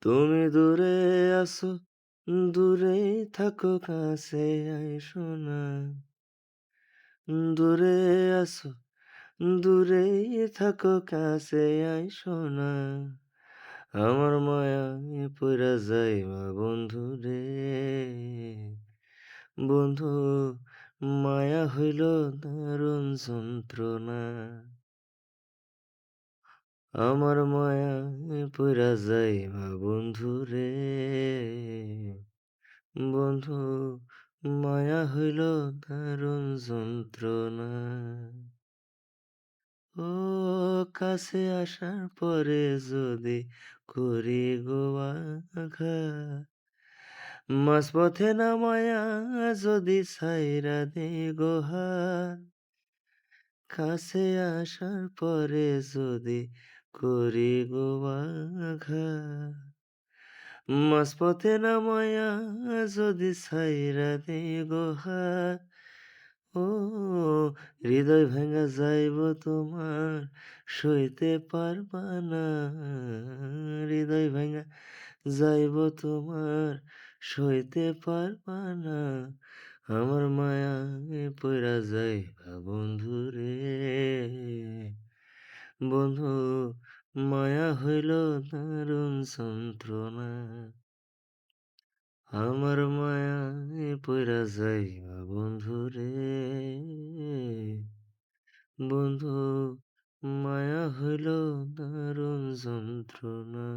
তুমি দূরে আছো, দূরেই থাকো কাছে আইসো না। দূরে আছো, দূরেই থাকো কাছে আইসো না। আমার মায়ায় পইড়া যাইবা বন্ধুরে। বন্ধু, মায়া হইল দারুণ যন্ত্রণা। আমার মায়ায় পইড়া যাইবা বন্ধুরে। বন্ধু, মায়া হইল দারুণ যন্ত্রণা। ও কাছে আসার পরে যদি করি গো আঘাত, মাঝপথে নামায়া যদি ছাইরা দেই গো হাত, কাছে আসার পরে যদি করি গো আঘাত, মাঝপথে নামায়া যদি ছাইরা দেই গো হাত, ও হৃদয় ভাঙা যাইব তোমার, সইতে পারবা না। হৃদয় ভাঙা যাইব তোমার, সইতে পারবা না। আমার মায়ায় পইড়া যাইবা বন্ধুরে। বন্ধু, মায়া হইল দারুণ যন্ত্রণা। আমার মায়ায় পইড়া যাইবা বন্ধুরে। বন্ধু, মায়া হইল দারুণ যন্ত্রণা।